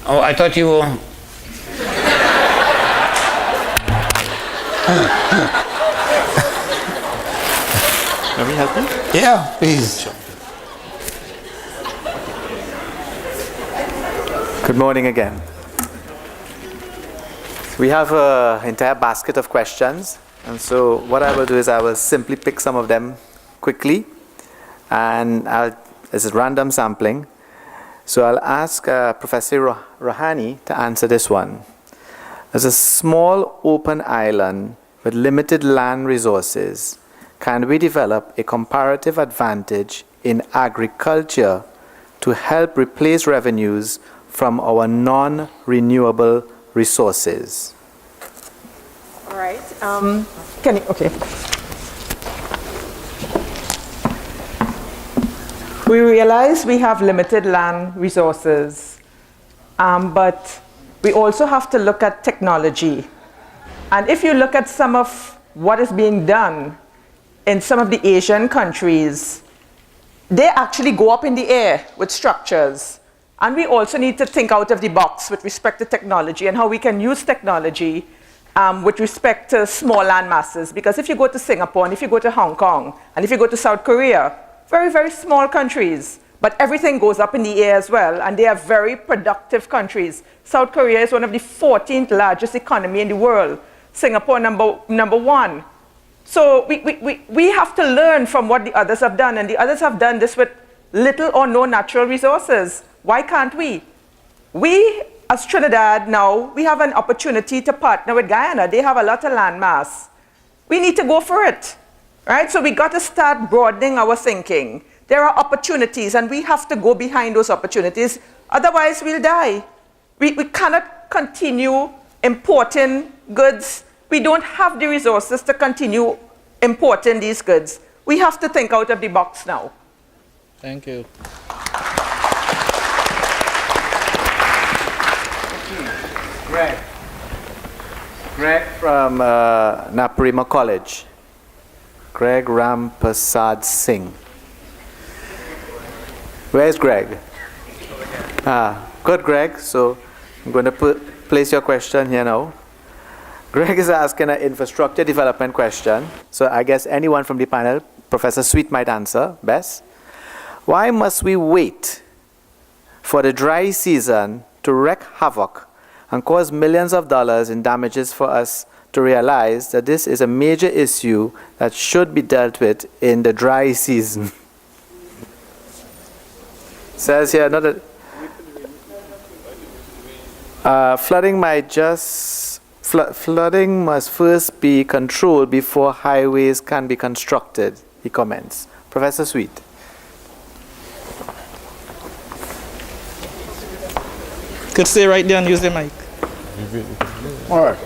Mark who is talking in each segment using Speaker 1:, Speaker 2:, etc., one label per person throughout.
Speaker 1: Oh, I thought you were...
Speaker 2: Let me help you?
Speaker 1: Yeah, please.
Speaker 2: Good morning again. We have an entire basket of questions, and so what I will do is I will simply pick some of them quickly, and this is random sampling. So I'll ask Professor Rahani to answer this one. As a small open island with limited land resources, can we develop a comparative advantage in agriculture to help replace revenues from our non-renewable resources?
Speaker 3: All right. Okay. We realize we have limited land resources, but we also have to look at technology. And if you look at some of what is being done in some of the Asian countries, they actually go up in the air with structures. And we also need to think out of the box with respect to technology and how we can use technology with respect to small land masses. Because if you go to Singapore, and if you go to Hong Kong, and if you go to South Korea, very, very small countries, but everything goes up in the air as well, and they are very productive countries. South Korea is one of the 14th largest economy in the world. Singapore, number one. So we have to learn from what the others have done, and the others have done this with little or no natural resources. Why can't we? We, as Trinidad now, we have an opportunity to partner with Guyana. They have a lot of land mass. We need to go for it, right? So we got to start broadening our thinking. There are opportunities, and we have to go behind those opportunities. Otherwise, we'll die. We cannot continue importing goods. We don't have the resources to continue importing these goods. We have to think out of the box now.
Speaker 4: Thank you.
Speaker 2: Greg from Naparima College. Greg Rampasad Singh. Where's Greg? Good, Greg. So I'm going to place your question here now. Greg is asking an infrastructure development question. So I guess anyone from the panel, Professor Sweet might answer best. Why must we wait for the dry season to wreak havoc and cause millions of dollars in damages for us to realize that this is a major issue that should be dealt with in the dry season? Says here, flooding must first be controlled before highways can be constructed, he comments. Professor Sweet.
Speaker 4: Could stay right there and use the mic.
Speaker 5: All right.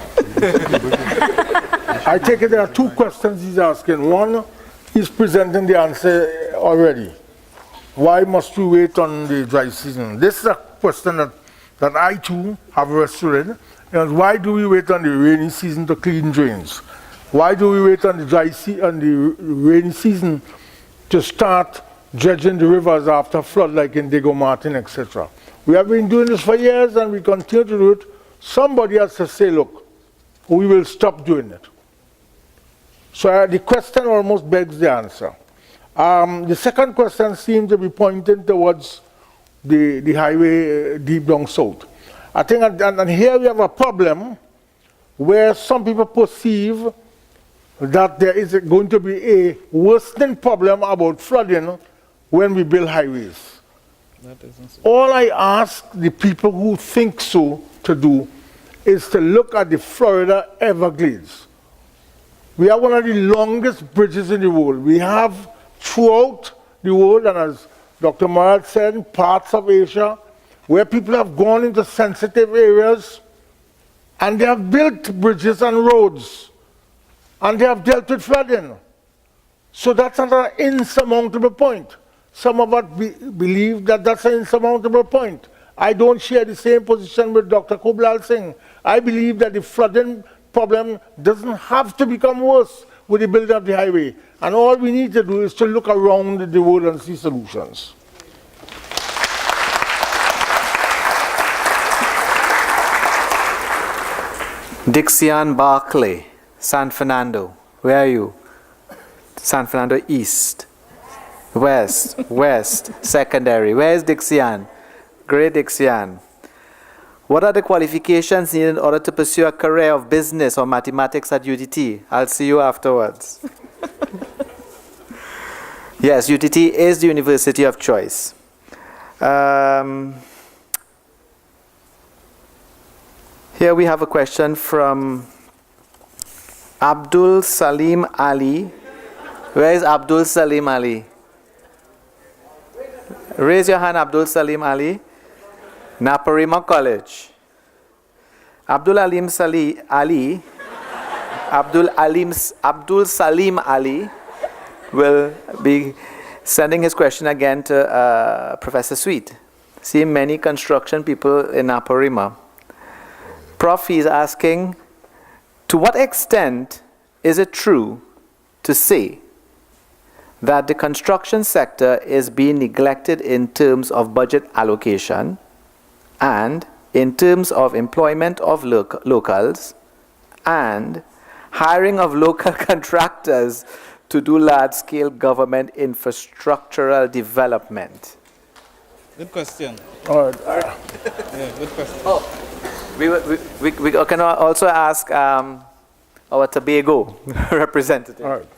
Speaker 5: I take it there are two questions he's asking. One, he's presenting the answer already. Why must we wait on the dry season? This is a question that I too have wrestled with. And why do we wait on the rainy season to clean drains? Why do we wait on the rainy season to start dredging the rivers after flood, like in Diego Martin, etc.? We have been doing this for years, and we continue to do it. Somebody has to say, look, we will stop doing it. So the question almost begs the answer. The second question seems to be pointing towards the highway deep down south. I think, and here we have a problem where some people perceive that there is going to be a worsening problem about flooding when we build highways. All I ask the people who think so to do is to look at the Florida Everglades. We have one of the longest bridges in the world. We have throughout the world, and as Dr. Murad said, parts of Asia, where people have gone into sensitive areas and they have built bridges and roads and they have dealt with flooding. So that's another insurmountable point. Some of us believe that that's an insurmountable point. I don't share the same position with Dr. Kublal Singh. I believe that the flooding problem doesn't have to become worse with the building of the highway. And all we need to do is to look around the world and see solutions.
Speaker 2: Dixian Barclay, San Fernando. Where are you? San Fernando East. West, secondary. Where is Dixian? Great Dixian. What are the qualifications needed in order to pursue a career of business or mathematics at UTT? I'll see you afterwards. Yes, UTT is the university of choice. Here we have a question from Abdul Salim Ali. Where is Abdul Salim Ali? Raise your hand, Abdul Salim Ali. Naparima College. Abdul Salim Ali will be sending his question again to Professor Sweet. See many construction people in Naparima. Prof, is asking, to what extent is it true to say that the construction sector is being neglected in terms of budget allocation and in terms of employment of locals and hiring of local contractors to do large-scale government infrastructural development?
Speaker 4: Good question.
Speaker 5: All right.
Speaker 4: Yeah, good question.
Speaker 2: We can also ask our Tobago representative.
Speaker 5: All right.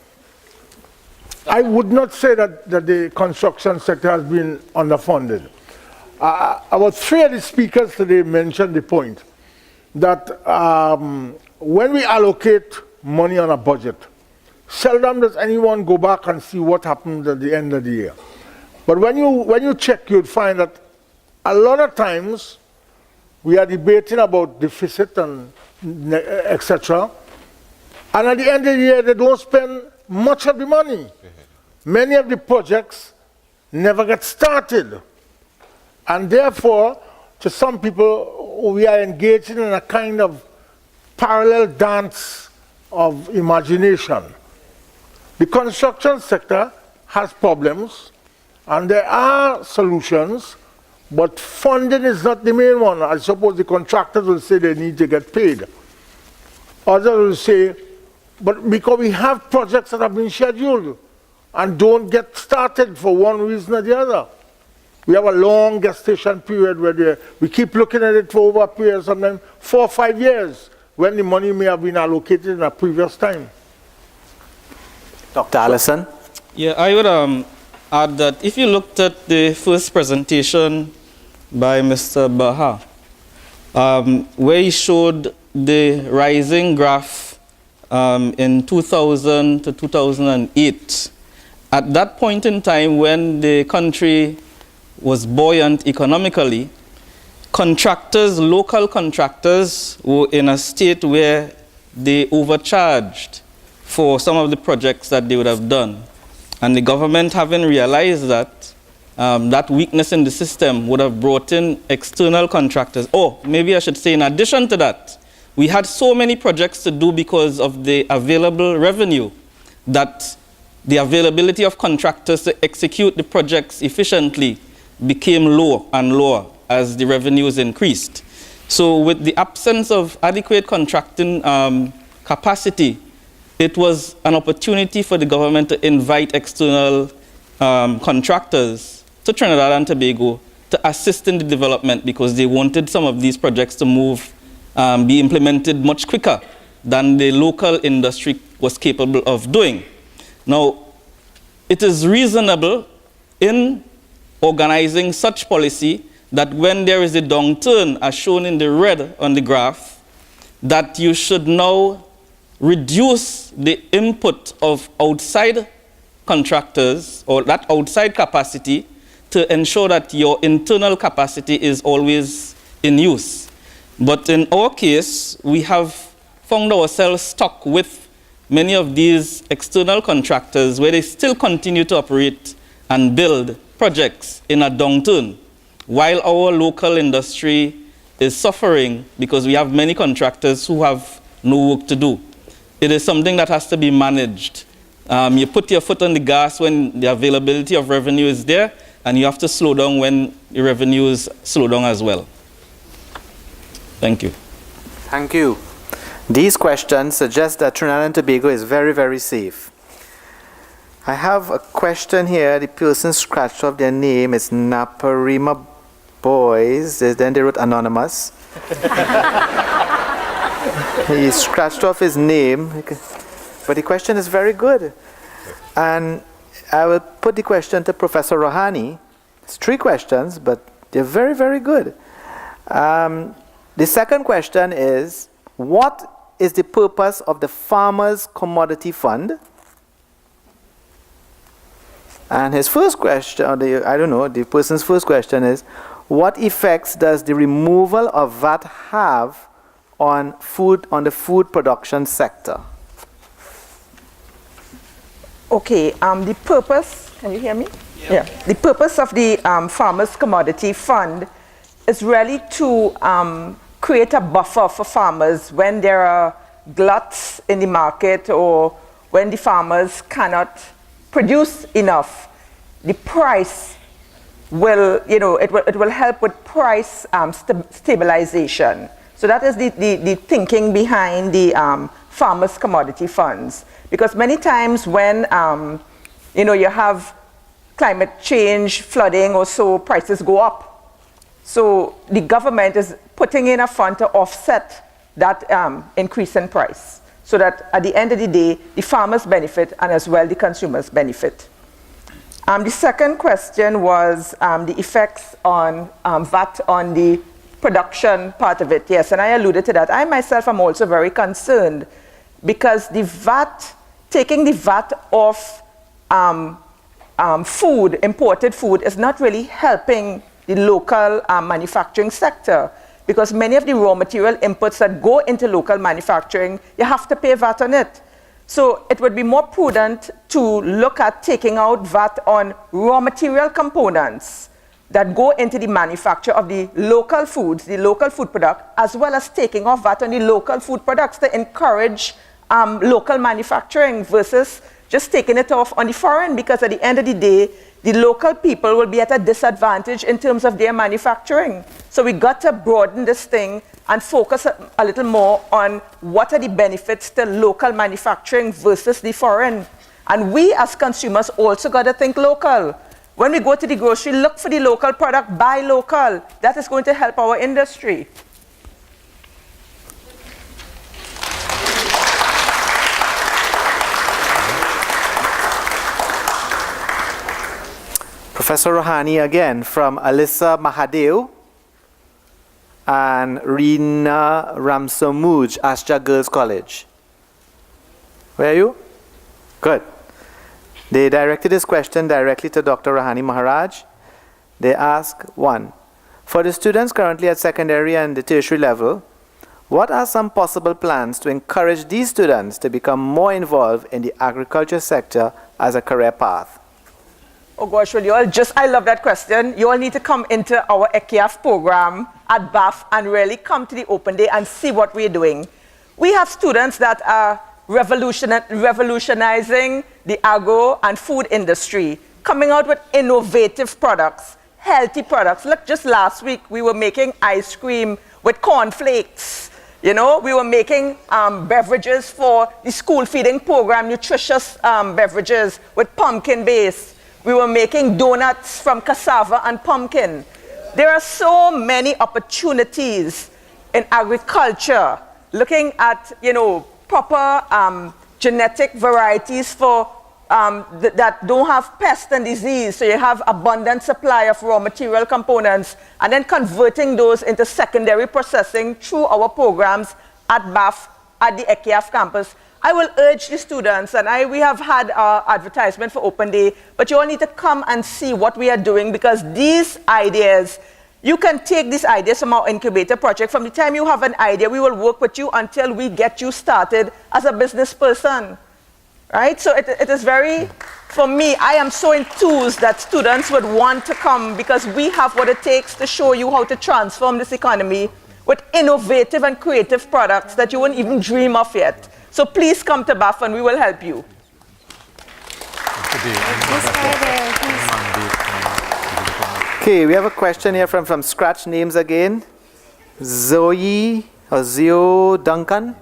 Speaker 5: I would not say that the construction sector has been underfunded. About three of the speakers today mentioned the point that when we allocate money on a budget, seldom does anyone go back and see what happened at the end of the year. But when you check, you'd find that a lot of times we are debating about deficit and etc. And at the end of the year, they don't spend much of the money. Many of the projects never get started. And therefore, to some people, we are engaging in a kind of parallel dance of imagination. The construction sector has problems, and there are solutions, but funding is not the main one. I suppose the contractors will say they need to get paid. Others will say, but because we have projects that have been scheduled and don't get started for one reason or the other. We have a long gestation period where we keep looking at it for over a period, sometimes 4 or 5 years, when the money may have been allocated in a previous time.
Speaker 2: Dr. Allison?
Speaker 4: Yeah, I would add that if you looked at the first presentation by Mr. Baha, where he showed the rising graph in 2000 to 2008, at that point in time when the country was buoyant economically, contractors, local contractors, were in a state where they overcharged for some of the projects that they would have done. And the government, having realized that, that weakness in the system would have brought in external contractors. Or maybe I should say, in addition to that, we had so many projects to do because of the available revenue that the availability of contractors to execute the projects efficiently became lower and lower as the revenues increased. So with the absence of adequate contracting capacity, it was an opportunity for the government to invite external contractors to Trinidad and Tobago to assist in the development because they wanted some of these projects to move, be implemented much quicker than the local industry was capable of doing. Now, it is reasonable in organizing such policy that when there is a downturn, as shown in the red on the graph, that you should now reduce the input of outside contractors or that outside capacity to ensure that your internal capacity is always in use. But in our case, we have found ourselves stuck with many of these external contractors where they still continue to operate and build projects in a downturn, while our local industry is suffering because we have many contractors who have no work to do. It is something that has to be managed. You put your foot on the gas when the availability of revenue is there, and you have to slow down when the revenues slow down as well. Thank you.
Speaker 2: Thank you. These questions suggest that Trinidad and Tobago is very, very safe. I have a question here. The person scratched off their name. It's Naparima Boys. Then they wrote anonymous. He scratched off his name. But the question is very good. And I will put the question to Professor Rohani. It's 3 questions, but they're very, very good. The second question is, what is the purpose of the Farmers' Commodity Fund? And his first question, the person's first question is, what effects does the removal of VAT have on the food production sector?
Speaker 3: Okay, the purpose, can you hear me? Yeah. The purpose of the Farmers' Commodity Fund is really to create a buffer for farmers when there are gluts in the market or when the farmers cannot produce enough. The price will, it will help with price stabilization. So that is the thinking behind the Farmers' Commodity Funds. Because many times when, you have climate change, flooding or so, prices go up. So the government is putting in a fund to offset that increase in price. So that at the end of the day, the farmers benefit and as well the consumers benefit. The second question was the effects on VAT on the production part of it. Yes, and I alluded to that. I myself am also very concerned because the VAT, taking the VAT off food, imported food, is not really helping the local manufacturing sector, because many of the raw material inputs that go into local manufacturing, you have to pay VAT on it. So it would be more prudent to look at taking out VAT on raw material components that go into the manufacture of the local foods, the local food product, as well as taking off VAT on the local food products to encourage local manufacturing versus just taking it off on the foreign, because at the end of the day, the local people will be at a disadvantage in terms of their manufacturing. So we got to broaden this thing and focus a little more on what are the benefits to local manufacturing versus the foreign. And we as consumers also got to think local. When we go to the grocery, look for the local product, buy local. That is going to help our industry.
Speaker 2: Professor Rohani again from Alyssa Mahadev and Reena Ramsamuj, Astra Girls College. Where are you? Good. They directed this question directly to Dr. Rohani Maharaj. They ask, 1, for the students currently at secondary and the tertiary level, what are some possible plans to encourage these students to become more involved in the agriculture sector as a career path?
Speaker 3: Oh gosh, well, I love that question. You all need to come into our ECIAF program at BAF and really come to the open day and see what we're doing. We have students that are revolutionizing the agro and food industry, coming out with innovative products, healthy products. Look, just last week, we were making ice cream with cornflakes. We were making beverages for the school feeding program, nutritious beverages with pumpkin base. We were making donuts from cassava and pumpkin. There are so many opportunities in agriculture, looking at, proper genetic varieties for that don't have pest and disease, so you have abundant supply of raw material components, and then converting those into secondary processing through our programs at BAF, at the ECIAF campus. I will urge the students, and we have had our advertisement for Open Day, but you all need to come and see what we are doing, because these ideas, you can take these ideas from our incubator project. From the time you have an idea, we will work with you until we get you started as a business person, right? So it is very, for me, I am so enthused that students would want to come, because we have what it takes to show you how to transform this economy with innovative and creative products that you wouldn't even dream of yet. So please come to BAF and we will help you.
Speaker 2: Okay, we have a question here from Scratch Names again. Zoe or Zio Duncan.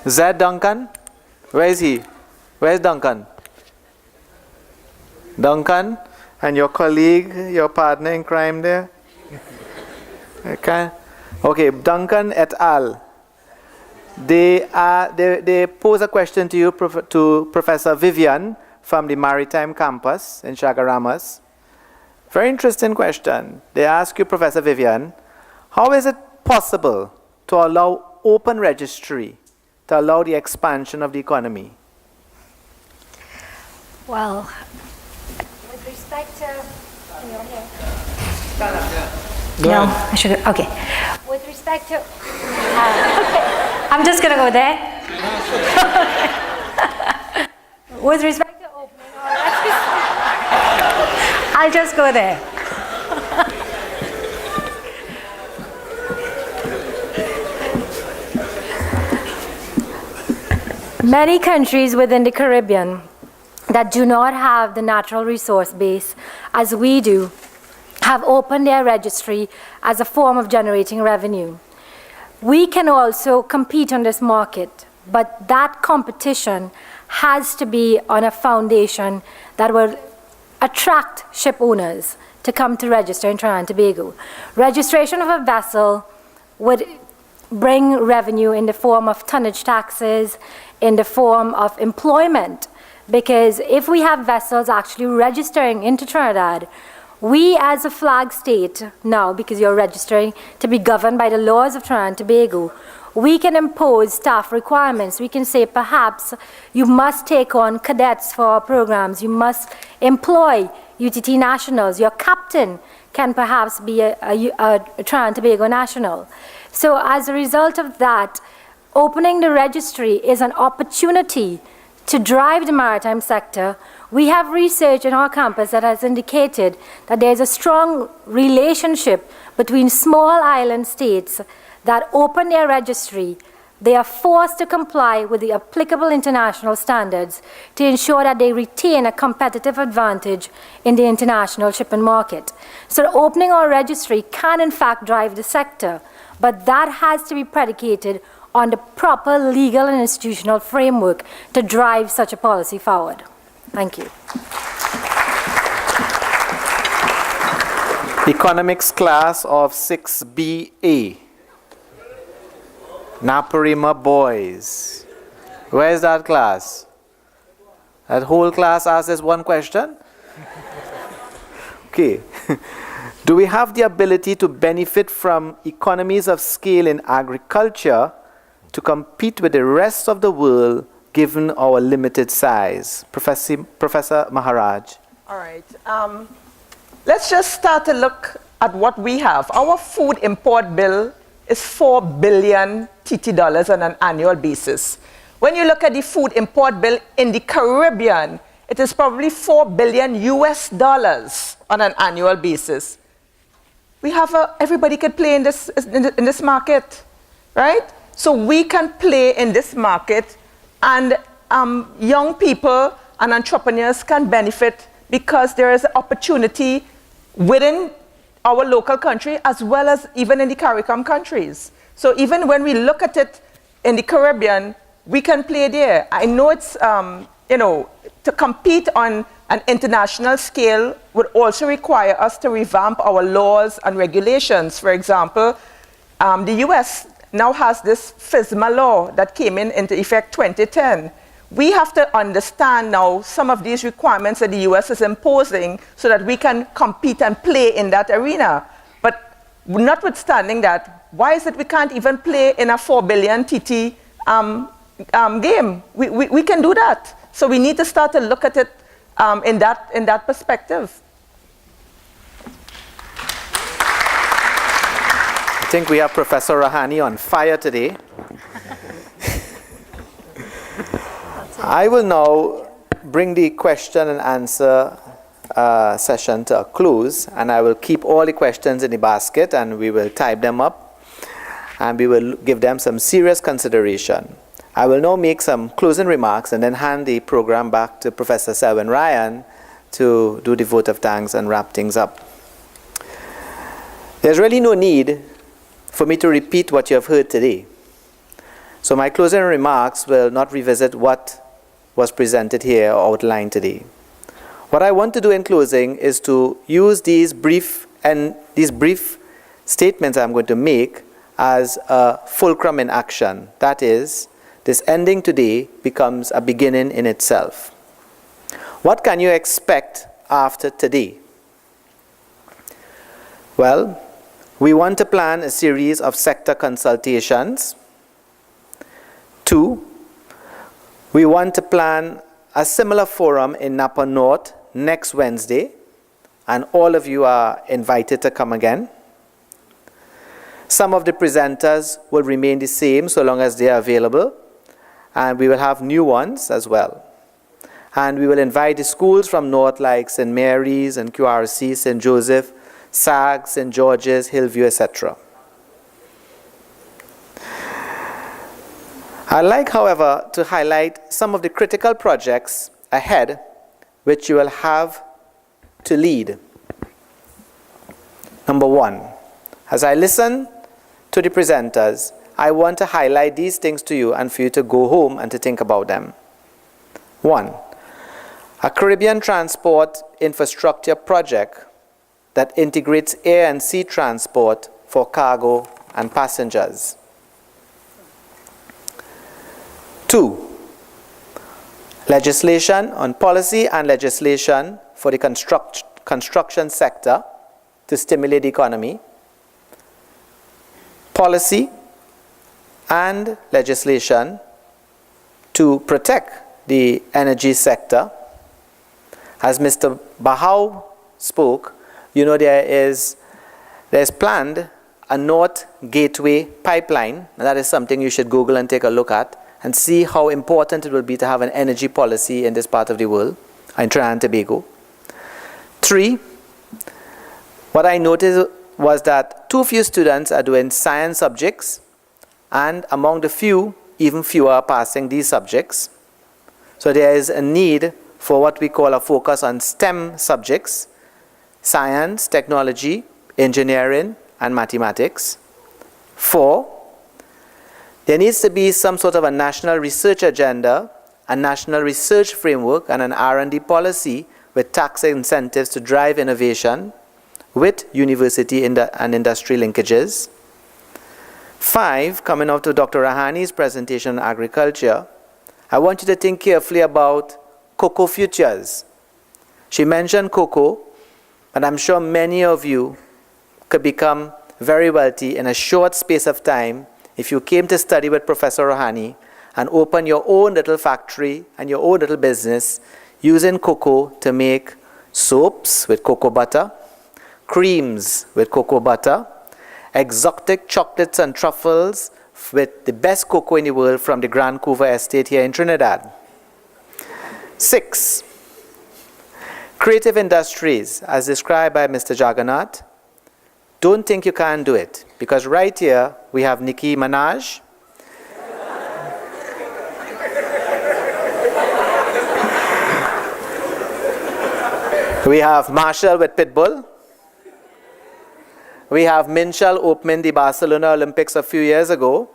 Speaker 2: Zed Duncan? Where is he? Where's Duncan? Duncan and your colleague, your partner in crime there? Okay, Duncan et al. They pose a question to you, to Professor Vivian from the Maritime Campus in Chagaramas. Very interesting question. They ask you, Professor Vivian, how is it possible to allow open registry, to allow the expansion of the economy?
Speaker 1: Well, with respect to, can you hear? No, I should, okay. With respect to, I'm just gonna go there. With respect to opening or I'll just go there. Many countries within the Caribbean that do not have the natural resource base as we do have opened their registry as a form of generating revenue. We can also compete on this market, but that competition has to be on a foundation that will attract ship owners to come to register in Trinidad and Tobago. Registration of a vessel would bring revenue in the form of tonnage taxes, in the form of employment, because if we have vessels actually registering into Trinidad, we as a flag state now, because you're registering to be governed by the laws of Trinidad and Tobago, we can impose staff requirements. We can say perhaps you must take on cadets for our programs, you must employ UTT nationals, your captain can perhaps be a Trinidad and Tobago national. So as a result of that, opening the registry is an opportunity to drive the maritime sector. We have research in our campus that has indicated that there's a strong relationship between small island states that open their registry. They are forced to comply with the applicable international standards to ensure that they retain a competitive advantage in the international shipping market. So opening our registry can in fact drive the sector, but that has to be predicated on the proper legal and institutional framework to drive such a policy forward. Thank you.
Speaker 2: Economics class of 6BA. Naparima boys. Where's that class? That whole class asks this one question? Okay. Do we have the ability to benefit from economies of scale in agriculture to compete with the rest of the world given our limited size? Professor Maharaj.
Speaker 3: All right. Let's just start to look at what we have. Our food import bill is $4 billion TT dollars on an annual basis. When you look at the food import bill in the Caribbean, it is probably $4 billion US dollars on an annual basis. We have everybody can play in this market, right? So we can play in this market, and young people and entrepreneurs can benefit because there is opportunity within our local country as well as even in the CARICOM countries. So even when we look at it in the Caribbean, we can play there. I know it's, to compete on an international scale would also require us to revamp our laws and regulations. For example, the US now has this FSMA law that came into effect 2010. We have to understand now some of these requirements that the US is imposing so that we can compete and play in that arena. But notwithstanding that, why is it we can't even play in a 4 billion TT game? We can do that. So we need to start to look at it in that perspective.
Speaker 2: I think we have Professor Rahani on fire today. I will now bring the question and answer session to a close, and I will keep all the questions in the basket and we will type them up and we will give them some serious consideration. I will now make some closing remarks and then hand the program back to Professor Selwyn Ryan to do the vote of thanks and wrap things up. There's really no need for me to repeat what you have heard today. So my closing remarks will not revisit what was presented here or outlined today. What I want to do in closing is to use these brief statements I'm going to make as a fulcrum in action. That is, this ending today becomes a beginning in itself. What can you expect after today? Well, we want to plan a series of sector consultations. 2, we want to plan a similar forum in Napa North next Wednesday, and all of you are invited to come again. Some of the presenters will remain the same so long as they are available, and we will have new ones as well. And we will invite the schools from North like St. Mary's and QRC, St. Joseph, SAG, St. George's, Hillview, etc. I'd like, however, to highlight some of the critical projects ahead which you will have to lead. Number 1, as I listen to the presenters, I want to highlight these things to you and for you to go home and to think about them. 1, a Caribbean transport infrastructure project that integrates air and sea transport for cargo and passengers. 2, legislation on policy and legislation for the construction sector to stimulate the economy. Policy and legislation to protect the energy sector. As Mr. Bahau spoke, you know there's planned a North Gateway pipeline, and that is something you should Google and take a look at and see how important it will be to have an energy policy in this part of the world, in Trinidad and Tobago. 3, what I noticed was that too few students are doing science subjects, and among the few, even fewer are passing these subjects. So there is a need for what we call a focus on STEM subjects: science, technology, engineering, and mathematics. 4, there needs to be some sort of a national research agenda, a national research framework, and an R&D policy with tax incentives to drive innovation with university and industry linkages. 5, coming out of Dr. Rahani's presentation on agriculture, I want you to think carefully about cocoa futures. She mentioned cocoa, and I'm sure many of you could become very wealthy in a short space of time if you came to study with Professor Rahani and open your own little factory and your own little business using cocoa to make soaps with cocoa butter, creams with cocoa butter, exotic chocolates and truffles with the best cocoa in the world from the Grand Couva estate here in Trinidad. 6, creative industries, as described by Mr. Jagannath. Don't think you can't do it, because right here we have Nicki Minaj, we have Marshall with Pitbull, we have Minchal opening the Barcelona Olympics a few years ago,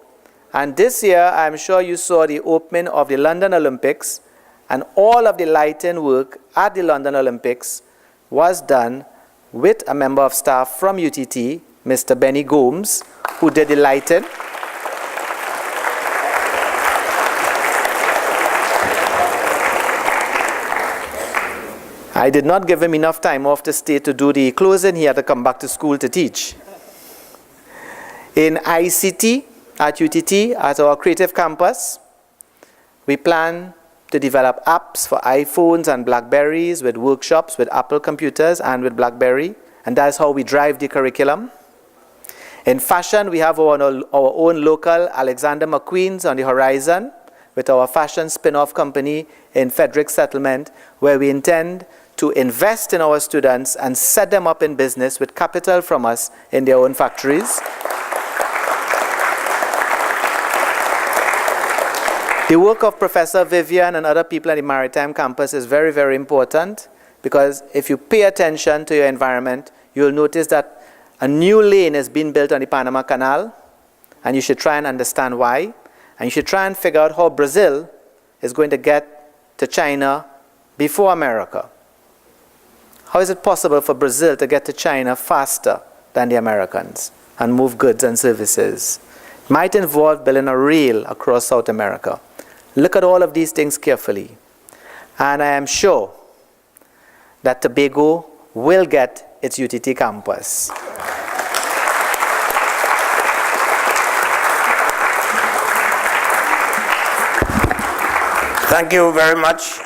Speaker 2: and this year I'm sure you saw the opening of the London Olympics, and all of the lighting work at the London Olympics was done with a member of staff from UTT, Mr. Benny Gomes, who did the lighting. I did not give him enough time off to stay to do the closing. He had to come back to school to teach. In ICT at UTT, at our creative campus, we plan to develop apps for iPhones and Blackberries with workshops with Apple computers and with Blackberry, and that's how we drive the curriculum. In fashion, we have our own local Alexander McQueen's on the horizon with our fashion spin-off company in Frederick Settlement, where we intend to invest in our students and set them up in business with capital from us in their own factories. The work of Professor Vivian and other people at the Maritime Campus is very, very important, because if you pay attention to your environment, you'll notice that a new lane is being built on the Panama Canal, and you should try and understand why. And you should try and figure out how Brazil is going to get to China before America. How is it possible for Brazil to get to China faster than the Americans and move goods and services? It might involve building a rail across South America. Look at all of these things carefully. And I am sure that Tobago will get its UTT campus.
Speaker 6: Thank you very much.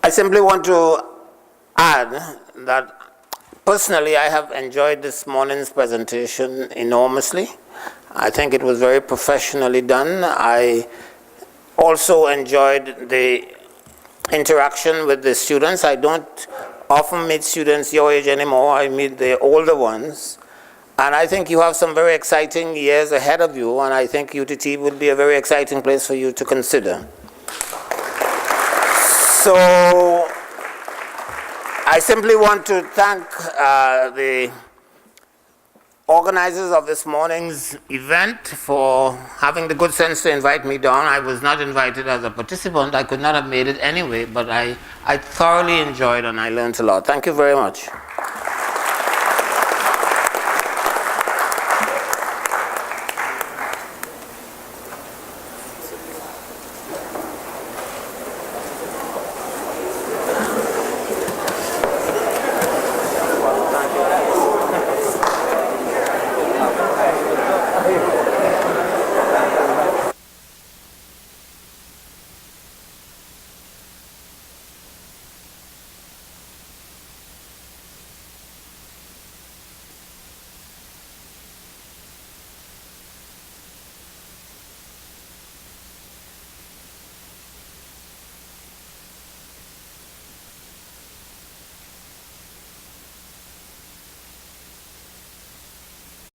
Speaker 6: I simply want to add that personally I have enjoyed this morning's presentation enormously. I think it was very professionally done. I also enjoyed the interaction with the students. I don't often meet students your age anymore. I meet the older ones. And I think you have some very exciting years ahead of you, and I think UTT would be a very exciting place for you to consider. So I simply want to thank the organizers of this morning's event for having the good sense to invite me down. I was not invited as a participant. I could not have made it anyway, but I thoroughly enjoyed and I learned a lot. Thank you very much.